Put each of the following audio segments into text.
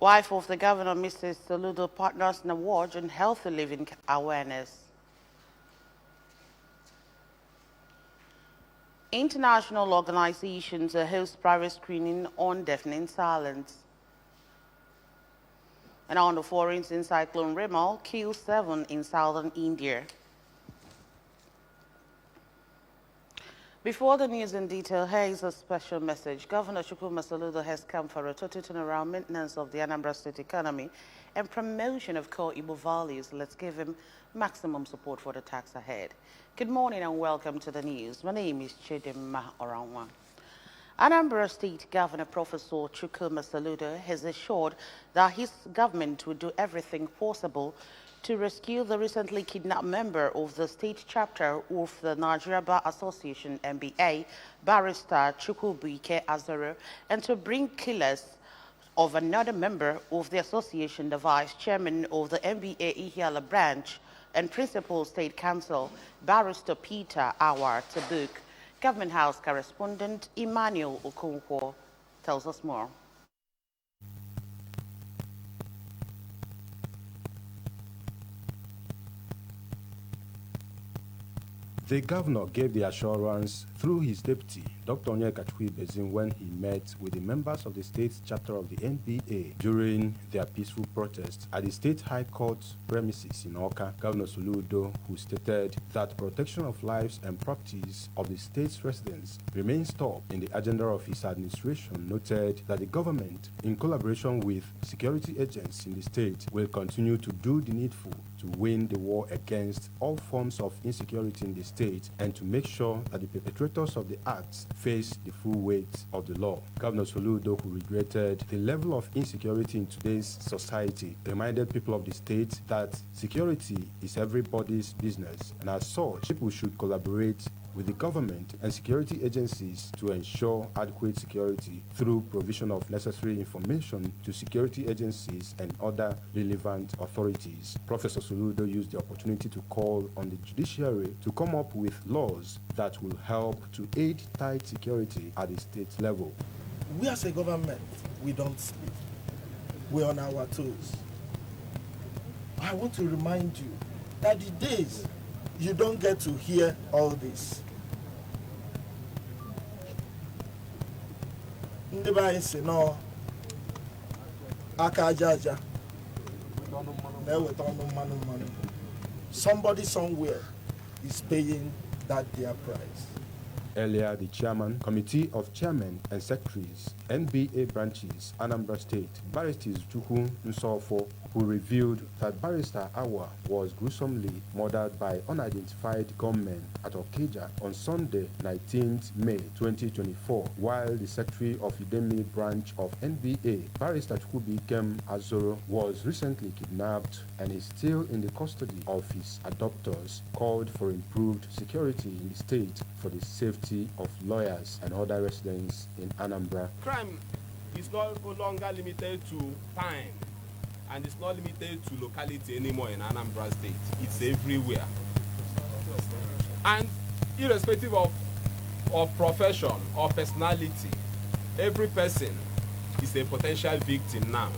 Wife of the governor, Mrs. Soludo, partners in award on healthy living awareness. International organizations host private screening on deafening silence. And on the foreign cyclone Remal kills 7 in southern India. Before the news in detail, here is a special message. Governor Chukwuma Soludo has come for a total turnaround maintenance of the Anambra State economy and promotion of core Igbo values. Let's give him maximum support for the task ahead. Good morning and welcome to the news. My name is Chidimma Oranwa. Anambra State Governor Professor Chukwuma Soludo has assured that his government will do everything possible to rescue the recently kidnapped member of the state chapter of the Nigeria Bar Association, NBA, Barrister Chukwubuike Azaro, and to bring killers of another member of the association, the vice chairman of the NBA Ihiala branch and principal state counsel, Barrister Peter Awar, to book. Government House correspondent Emmanuel Okonkwo tells us more. The governor gave the assurance through his deputy, Dr. Onyeka Chukwuibezim, when he met with the members of the state chapter of the NBA during their peaceful protest at the State High Court premises in Awka. Governor Soludo, who stated that protection of lives and properties of the state's residents remains top in the agenda of his administration, noted that the government, in collaboration with security agents in the state, will continue to do the needful to win the war against all forms of insecurity in the state and to make sure that the perpetrators of the acts face the full weight of the law. Governor Soludo, who regretted the level of insecurity in today's society, reminded people of the state that security is everybody's business, and as such, people should collaborate with the government and security agencies to ensure adequate security through provision of necessary information to security agencies and other relevant authorities. Professor Soludo used the opportunity to call on the judiciary to come up with laws that will help to aid tight security at the state level. We as a government, we don't sleep. We're on our toes. I want to remind you that the days you don't get to hear all this. Ndeba say no akajaja. Somebody somewhere is paying that dear price. Earlier, the chairman, Committee of Chairmen and Secretaries, NBA branches, Anambra State, Barrister Chukwu Nsofo, who revealed that Barrister Awa was gruesomely murdered by unidentified gunmen at Okeja on Sunday, 19th May 2024, while the Secretary of Udemy branch of NBA, Barrister Chukwubuike Azoro, was recently kidnapped and is still in the custody of his adopters, called for improved security in the state for the safety of lawyers and other residents in Anambra. Crime is no longer limited to time, and it's not limited to locality anymore in Anambra State. It's everywhere. And irrespective of profession or personality, every person is a potential victim now.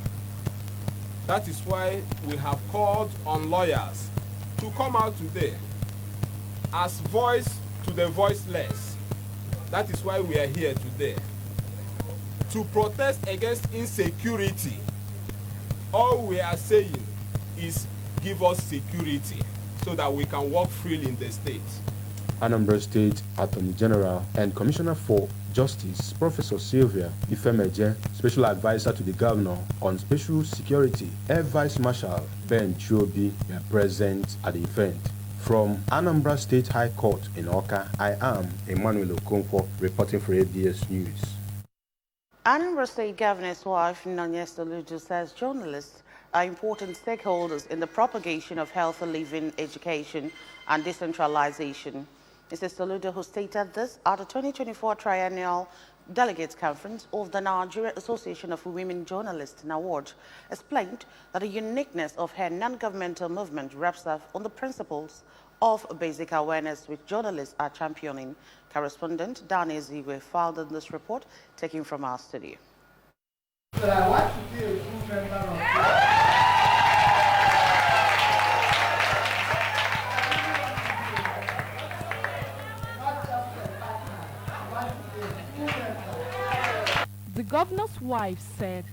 That is why we have called on lawyers to come out today as voice to the voiceless. That is why we are here today, to protest against insecurity. All we are saying is give us security so that we can walk freely in the state. Anambra State Attorney General and Commissioner for Justice, Professor Sylvia Ifemeje, Special Advisor to the Governor on Special Security, Air Vice Marshal Ben Chiobi were present at the event. From Anambra State High Court in Awka, I am Emmanuel Okonkwo reporting for ABS News. Anambra State Governor's wife, Nanya Soludo, says journalists are important stakeholders in the propagation of healthy living, education, and decentralization. Mrs. Soludo, who stated this at the 2024 Triennial Delegates Conference of the Nigeria Association of Women Journalists Award, explained that the uniqueness of her non-governmental movement rests on the principles of basic awareness which journalists are championing. Correspondent Dan Ezigwe filed in this report, taken from our studio. but I want to be a full member of The governor's wife said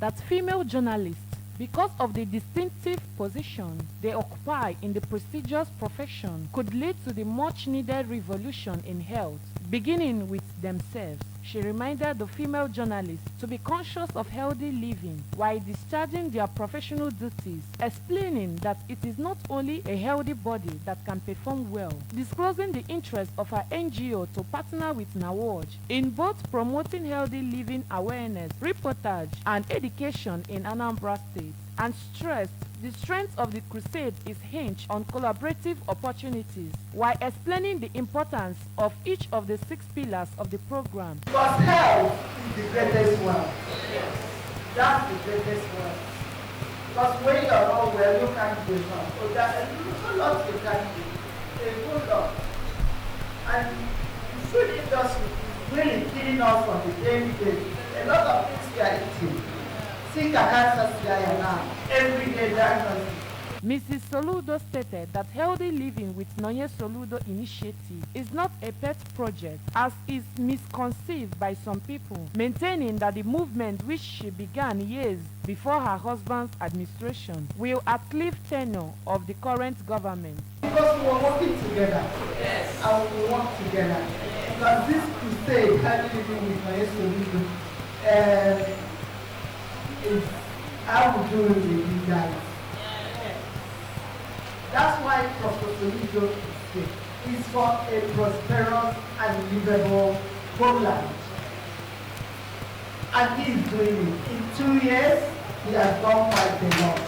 that female journalists, because of the distinctive position they occupy in the prestigious profession, could lead to the much-needed revolution in health, beginning with themselves. She reminded the female journalists to be conscious of healthy living while discharging their professional duties, explaining that it is not only a healthy body that can perform well, disclosing the interest of her NGO to partner with NAWOJ in both promoting healthy living awareness, reportage, and education in Anambra State, and stressed the strength of the crusade is hinged on collaborative opportunities, while explaining the importance of each of the 6 pillars of the program. Because health is the greatest wealth. That's the greatest wealth. Because when you're not well, you can't do enough. So there are a lot you can do. A good lot. And the food industry is really killing us on the daily basis. A lot of things we are eating. Think of cancer now. Every day diagnosis. Mrs. Soludo stated that healthy living with Nonye Soludo initiative is not a pet project, as is misconceived by some people, maintaining that the movement which she began years before her husband's administration will outlive tenure of the current government. Because we are working together, yes, and we work together. Because this crusade, healthy living with Nonye Soludo, is I will do it with you guys. That's why Prophet Soludo is here. It's for a prosperous and livable homeland. And he is doing it. In 2 years, he has done quite a lot.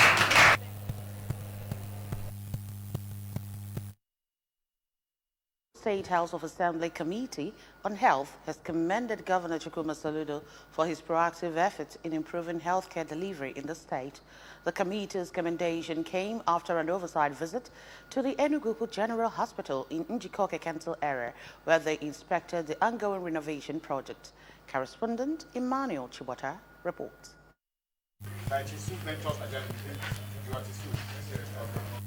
State House of Assembly Committee on Health has commended Governor Chukwuma Soludo for his proactive efforts in improving healthcare delivery in the state. The committee's commendation came after an oversight visit to the Enugu General Hospital in Njikoke Council area, where they inspected the ongoing renovation project. Correspondent Emmanuel Chibota reports.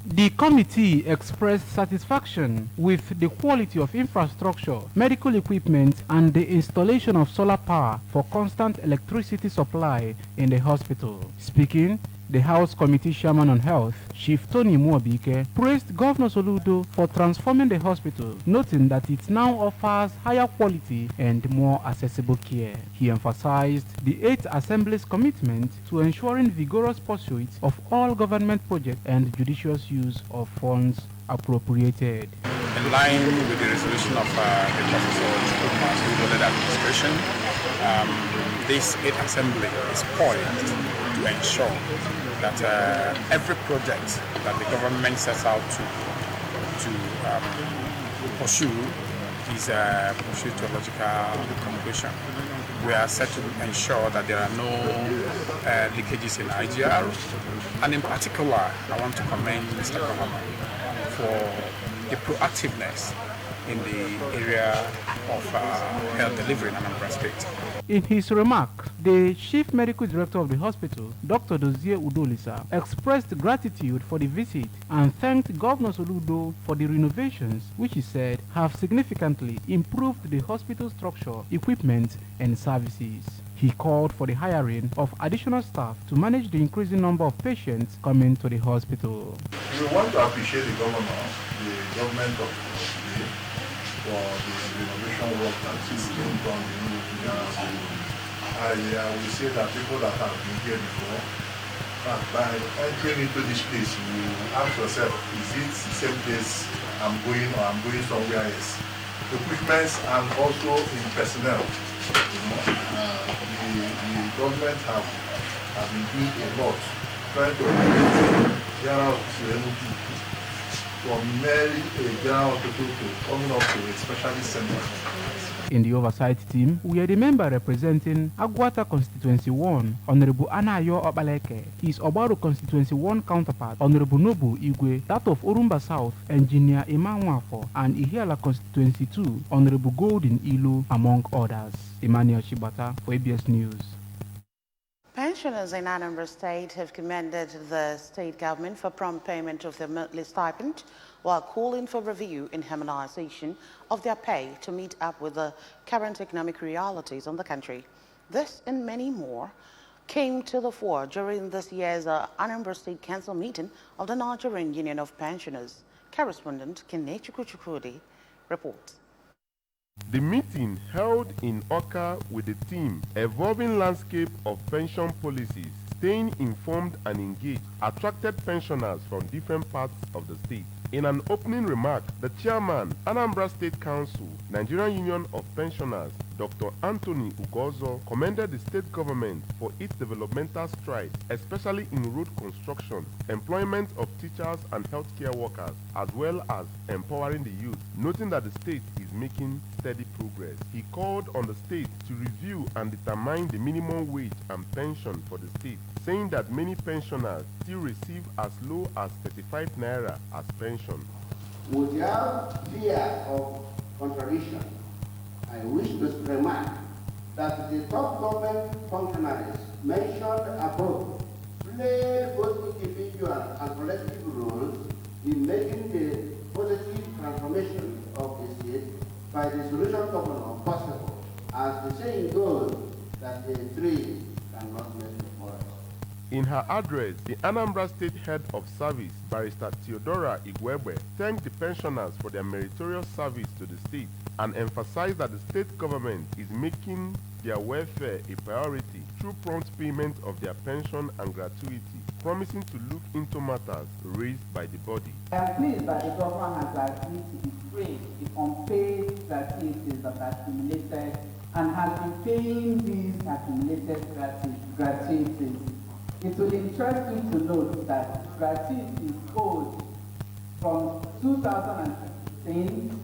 The committee expressed satisfaction with the quality of infrastructure, medical equipment, and the installation of solar power for constant electricity supply in the hospital. Speaking, the House Committee Chairman on Health, Chief Tony Muabike, praised Governor Soludo for transforming the hospital, noting that it now offers higher quality and more accessible care. He emphasized the 8th Assembly's commitment to ensuring vigorous pursuit of all government projects and judicious use of funds appropriated. In line with the resolution of the Professor Chukwuma Soludo-led administration, this 8th Assembly is poised to ensure that every project that the government sets out to pursue is pursued to a logical conclusion. We are set to ensure that there are no leakages in IGR, and in particular, I want to commend Mr. Bahama for the proactiveness in the area of health delivery in Anambra State. In his remarks, the Chief Medical Director of the hospital, Dr. Dozie Udolisa, expressed gratitude for the visit and thanked Governor Soludo for the renovations, which he said have significantly improved the hospital structure, equipment, and services. He called for the hiring of additional staff to manage the increasing number of patients coming to the hospital. We want to appreciate the governor, the government of the state, for the renovation work that is being done in the hospital. I will say that people that have been here before, by entering into this place, you ask yourself, is it the same place I'm going, or I'm going somewhere else? Equipment and also in personnel. The government have been doing a lot, trying to get general from merely a general hospital to coming up to a specialist center. In the oversight team, we are the member representing Agwata Constituency 1, Honorable Anayo Obaleke, his Obaru Constituency 1 counterpart, Honorable Nobu Igwe, that of Orumba South, Engineer Iman Wafo, and Ihiala Constituency 2, Honorable Golden Ilu, among others. Emmanuel Chibata for ABS News. Pensioners in Anambra State have commended the state government for prompt payment of their monthly stipend while calling for review and harmonization of their pay to meet up with the current economic realities of the country. This and many more came to the fore during this year's Anambra State Council meeting of the Nigerian Union of Pensioners. Correspondent Kenechukwu Chukwudi reports. The meeting held in Oka with the theme Evolving Landscape of Pension Policies, Staying Informed and Engaged attracted pensioners from different parts of the state. In an opening remark, the chairman, Anambra State Council, Nigerian Union of Pensioners, Dr. Anthony Ugozo, commended the state government for its developmental strides, especially in road construction, employment of teachers and healthcare workers, as well as empowering the youth, noting that the state is making steady progress. He called on the state to review and determine the minimum wage and pension for the state, saying that many pensioners still receive as low as 35 naira as pension. Without fear of contradiction, I wish to remark that the top government functionaries mentioned above play both individual and collective roles in making the positive transformation of the state by the solution governor possible, as the saying goes that the tree cannot make the forest. In her address, the Anambra State Head of Service, Barrister Theodora Igwebe, thanked the pensioners for their meritorious service to the state and emphasized that the state government is making their welfare a priority through prompt payment of their pension and gratuity, promising to look into matters raised by the body. I am pleased that the government has agreed to defray the unpaid gratuities that are accumulated and has been paying these accumulated gratuities. It will interest you to note that gratuities owed from 2016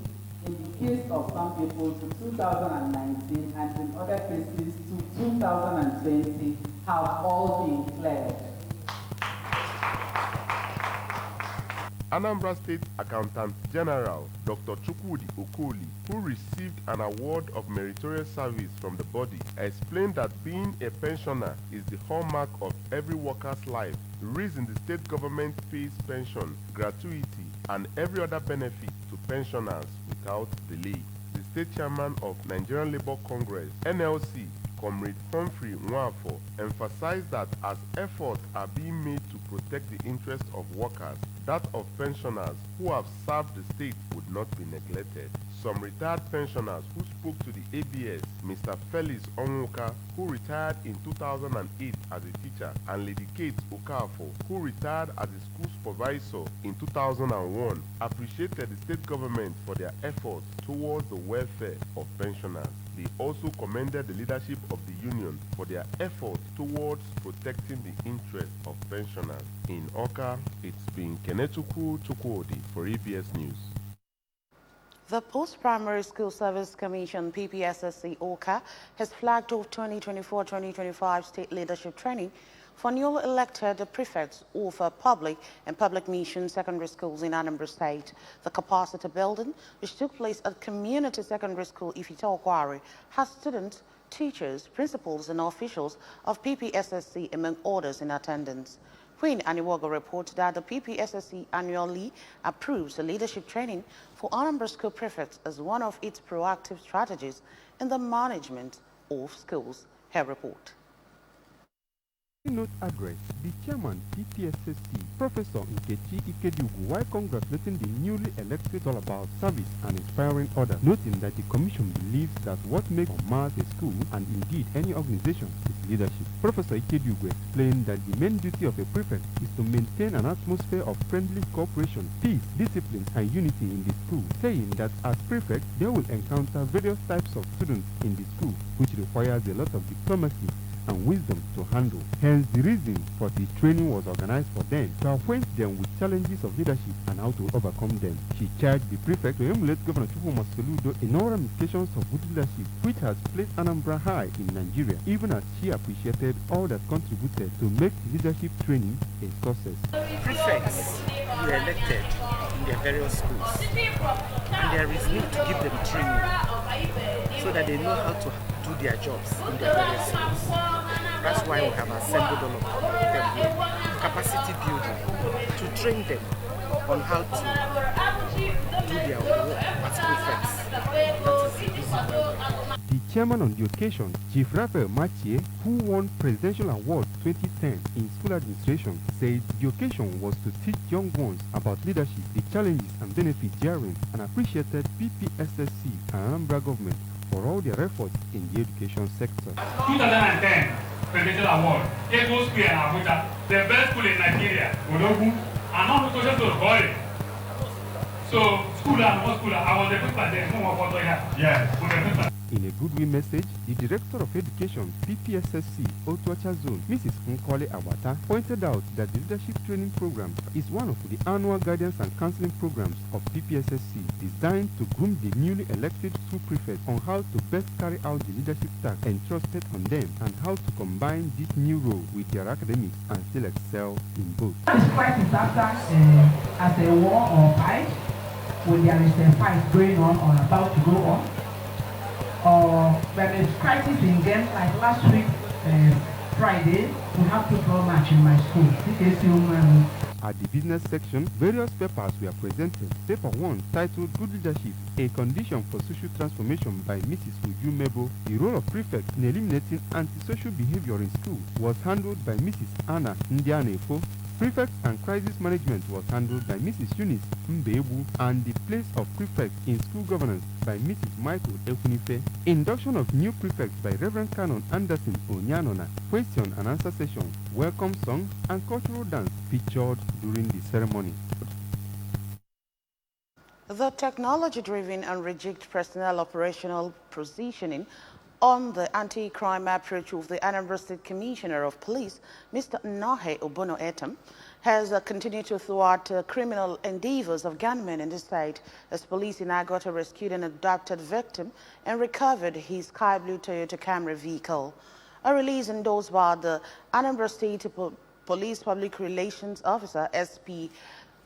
in the case of some people to 2019 and in other cases to 2020 have all been cleared. Anambra State Accountant General Dr. Chukwudi Okoli, who received an award of meritorious service from the body, explained that being a pensioner is the hallmark of every worker's life, the reason the state government pays pension, gratuity, and every other benefit to pensioners without delay. The state chairman of Nigerian Labour Congress, NLC, Comrade Humphrey Nwafo, emphasized that as efforts are being made to protect the interests of workers, that of pensioners who have served the state would not be neglected. Some retired pensioners who spoke to the ABS, Mr. Felix Onwuka, who retired in 2008 as a teacher, and Lady Kate Okafor, who retired as a school supervisor in 2001, appreciated the state government for their efforts towards the welfare of pensioners. They also commended the leadership of the union for their efforts towards protecting the interests of pensioners. In Oka, it's been Kenechukwu Chukwudi for ABS News. The Post-Primary School Service Commission, PPSSC Oka, has flagged off 2024-2025 state leadership training for newly elected prefects of public and public mission secondary schools in Anambra State. The capacity building, which took place at Community Secondary School Ifita Okwari, has students, teachers, principals, and officials of PPSSC, among others, in attendance. Queen Aniwogo reports that the PPSSC annually approves the leadership training for Anambra School prefects as one of its proactive strategies in the management of schools. Her report. Note address, the chairman PPSSC, Professor Nkechi Ikedugu, while congratulating the newly elected, all about service and inspiring others, noting that the commission believes that what makes or mars a school and indeed any organization is leadership. Professor Ikedugu explained that the main duty of a prefect is to maintain an atmosphere of friendly cooperation, peace, discipline, and unity in the school, saying that as prefect they will encounter various types of students in the school, which requires a lot of diplomacy and wisdom to handle. Hence, the reason for the training was organized for them, to acquaint them with challenges of leadership and how to overcome them. She charged the prefect to emulate Governor Chukwuma Soludo in all ramifications of good leadership, which has placed Anambra high in Nigeria, even as she appreciated all that contributed to make the leadership training a success. Prefects were elected in their various schools, and there is need to give them training so that they know how to do their jobs in their various schools. That's why why we have assembled all of them here. Capacity building, to train them on how to do their work as prefects. That is the reason why we're here. The chairman on the occasion, Chief Raphael Machie, who won Presidential Award 2010 in school administration, said the occasion was to teach young ones about leadership, the challenges and benefits therein, and appreciated PPSSC and Anambra government for all their efforts in the education sector. 2010 Presidential Award, Ego School in Abuja, the best school in Nigeria, Odogu, and not to just to call it. So, school and what school, I was the principal there, no more photo here. Yeah, in a goodwill message, the Director of Education, PPSSC, Otuacha Zone, Mrs. Nkole Awata, pointed out that the leadership training program is one of the annual guidance and counseling programs of PPSSC, designed to groom the newly elected school prefects on how to best carry out the leadership task entrusted on them and how to combine this new role with their academics and still excel in both. This crisis after as a war or fight, when there is a fight going on or about to go on, or when there's crisis in games like last week, Friday, we have football match in my school. At the business section, various papers were presented. Paper 1, titled Good Leadership, a Condition for Social Transformation by Mrs. Uju Mebo. The role of prefect in eliminating antisocial behavior in school was handled by Mrs. Anna Ndianefo. Prefect and crisis management was handled by Mrs. Eunice Mbebu, and the place of prefect in school governance by Mrs. Michael Ekunife. Induction of new prefects by Reverend Canon Anderson Onyanona. Question and answer session, welcome song, and cultural dance featured during the ceremony. The technology-driven and rejigged personnel operational positioning on the anti-crime approach of the Anambra State Commissioner of Police, Mr. Nahe Obono Etam, has continued to thwart criminal endeavors of gunmen in the state, as police in Agota rescued an abducted victim and recovered his sky blue Toyota Camry vehicle. A release endorsed by the Anambra State Police Public Relations Officer, SP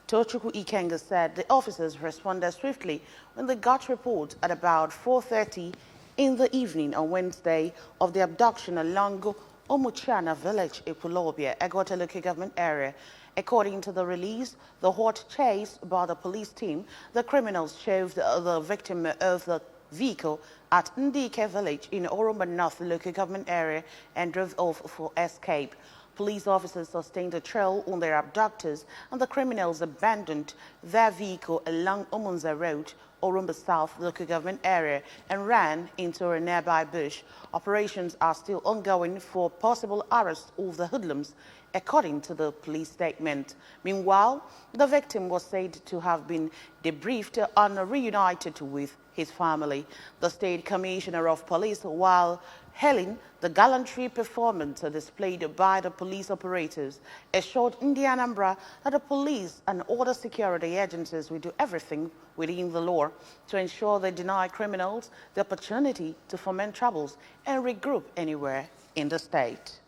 Tochukwu Ikenga, said the officers responded swiftly when they got reports at about 4:30 in the evening on Wednesday of the abduction along Omuchana village, Epulobia, Agota local government area. According to the release, the hot chase by the police team, the criminals shoved the victim of the vehicle at Ndike village in Oromba North local government area and drove off for escape. Police officers sustained a trail on their abductors, and the criminals abandoned their vehicle along Omunza Road, Oromba South local government area, and ran into a nearby bush. Operations are still ongoing for possible arrest of the hoodlums, according to the police statement. Meanwhile, the victim was said to have been debriefed and reunited with his family. The State Commissioner of Police, while hailing the gallantry performance displayed by the police operators, assured Anambra that the police and other security agencies will do everything within the law to ensure they deny criminals the opportunity to foment troubles and regroup anywhere in the state.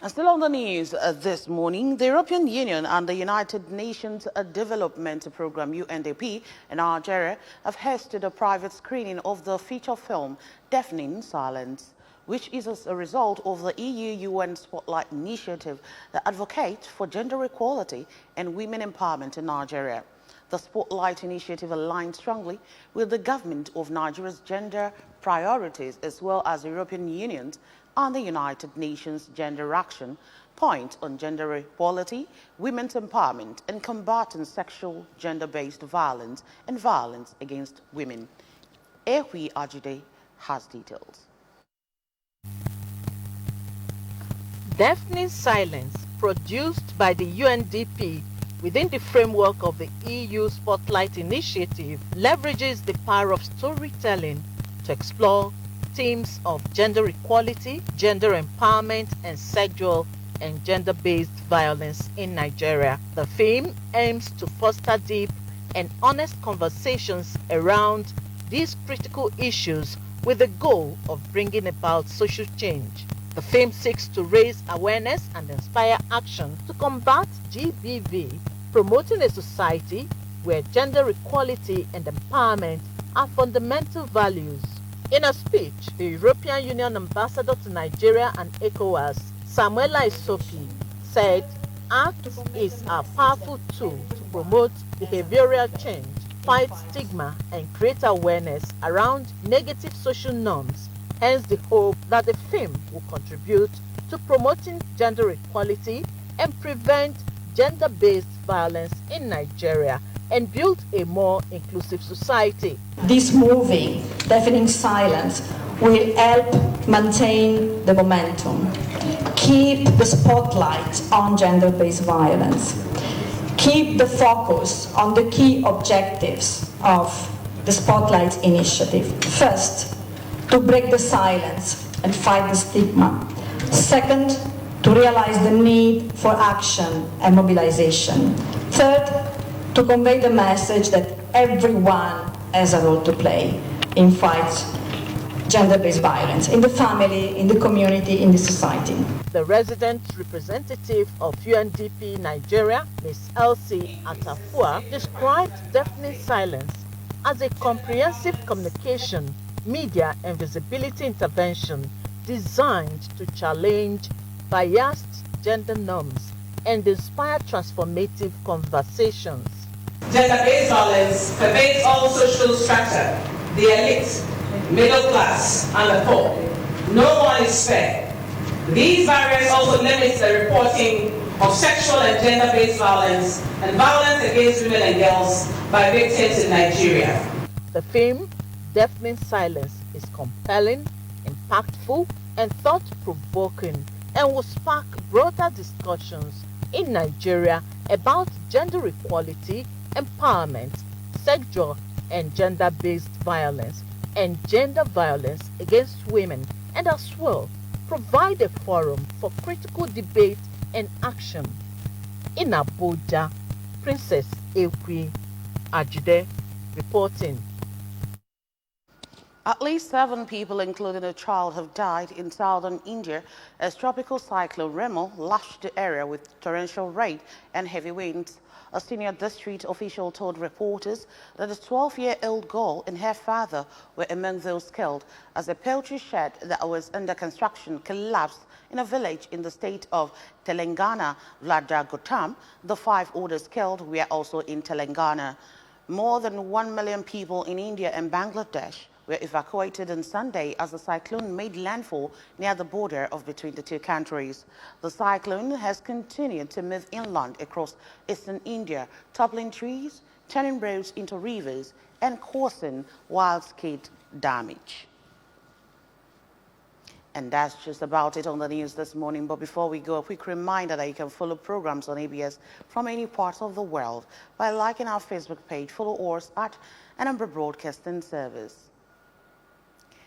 And still on the news this morning, the European Union and the United Nations Development Programme, UNDP, in Nigeria have hosted a private screening of the feature film Deafening Silence, which is as a result of the EU-UN Spotlight initiative that advocates for gender equality and women empowerment in Nigeria. The Spotlight initiative aligns strongly with the government of Nigeria's gender priorities, as well as the European Union's and the United Nations Gender Action Point on gender equality, women's empowerment, and combating sexual gender-based violence and violence against women. Ehui Ajide has details. Deafening Silence, produced by the UNDP within the framework of the EU Spotlight Initiative, leverages the power of storytelling to explore themes of gender equality, gender empowerment, and sexual and gender-based violence in Nigeria. The film aims to foster deep and honest conversations around these critical issues with the goal of bringing about social change. The film seeks to raise awareness and inspire action to combat GBV, promoting a society where gender equality and empowerment are fundamental values. In a speech, the European Union ambassador to Nigeria and ECOWAS, Samuela Isopi, said ACT is a powerful tool to promote behavioral change, fight stigma, and create awareness around negative social norms. Hence the hope that the film will contribute to promoting gender equality and prevent gender-based violence in Nigeria and build a more inclusive society. This movie, Deafening Silence, will help maintain the momentum, keep the spotlight on gender-based violence, keep the focus on the key objectives of the Spotlight Initiative. First, to break the silence and fight the stigma. Second, to realize the need for action and mobilization. Third, to convey the message that everyone has a role to play in fight gender-based violence, in the family, in the community, in the society. The resident representative of UNDP Nigeria, Ms. Elsie Atafua, described Deafening Silence as a comprehensive communication, media and visibility intervention designed to challenge biased gender norms and inspire transformative conversations. Gender-based violence pervades all social strata, the elite, middle class, and the poor. No one is spared. These barriers also limit the reporting of sexual and gender-based violence and violence against women and girls by victims in Nigeria. The film, Deafening Silence, is compelling, impactful, and thought-provoking, and will spark broader discussions in Nigeria about gender equality, empowerment, sexual and gender-based violence, and gender violence against women, and as well provide a forum for critical debate and action. In Abuja, Princess Ekwi Ajide reporting. At least 7 people, including a child, have died in southern India as tropical cyclone Remo lashed the area with torrential rain and heavy winds. A senior district official told reporters that a 12-year-old girl and her father were among those killed as a poultry shed that was under construction collapsed in a village in the state of Telangana, Vladagotam. The 5 others killed were also in Telangana. More than 1 million people in India and Bangladesh were evacuated on Sunday as the cyclone made landfall near the border between the two countries. The cyclone has continued to move inland across eastern India, toppling trees, turning roads into rivers, and causing widespread damage. And that's just about it on the news this morning. But before we go, a quick reminder that you can follow programs on ABS from any part of the world by liking our Facebook page. Follow us at Anambra Broadcasting Service.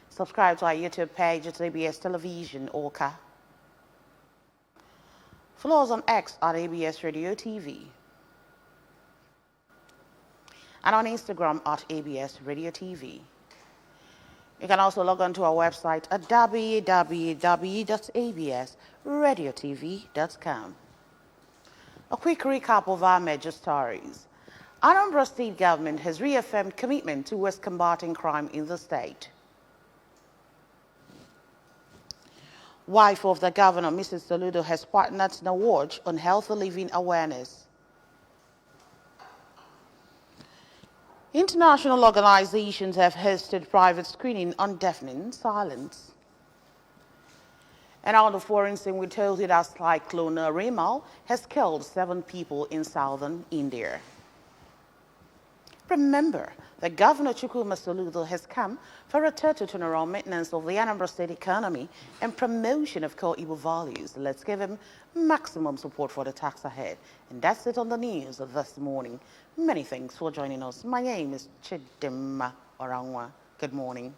Subscribe to our YouTube page at ABS Television Orca. Follow us on X at ABS Radio TV. And on Instagram at ABS Radio TV. You can also log on to our website at www.absradiotv.com. A quick recap of our major stories. Anambra State government has reaffirmed commitment towards combating crime in the state. Wife of the governor, Mrs. Soludo, has partnered in a watch on healthy living awareness. International organizations have hosted private screening on deafening silence. And on the foreign scene, we told you that cyclone Remo has killed 7 people in southern India. Remember that Governor Chukwuma Soludo has come for a total turnaround maintenance of the Anambra State economy and promotion of core Igbo values. Let's give him maximum support for the tax ahead. And that's it on the news this morning. Many thanks for joining us. My name is Chidimma Orangwa. Good morning.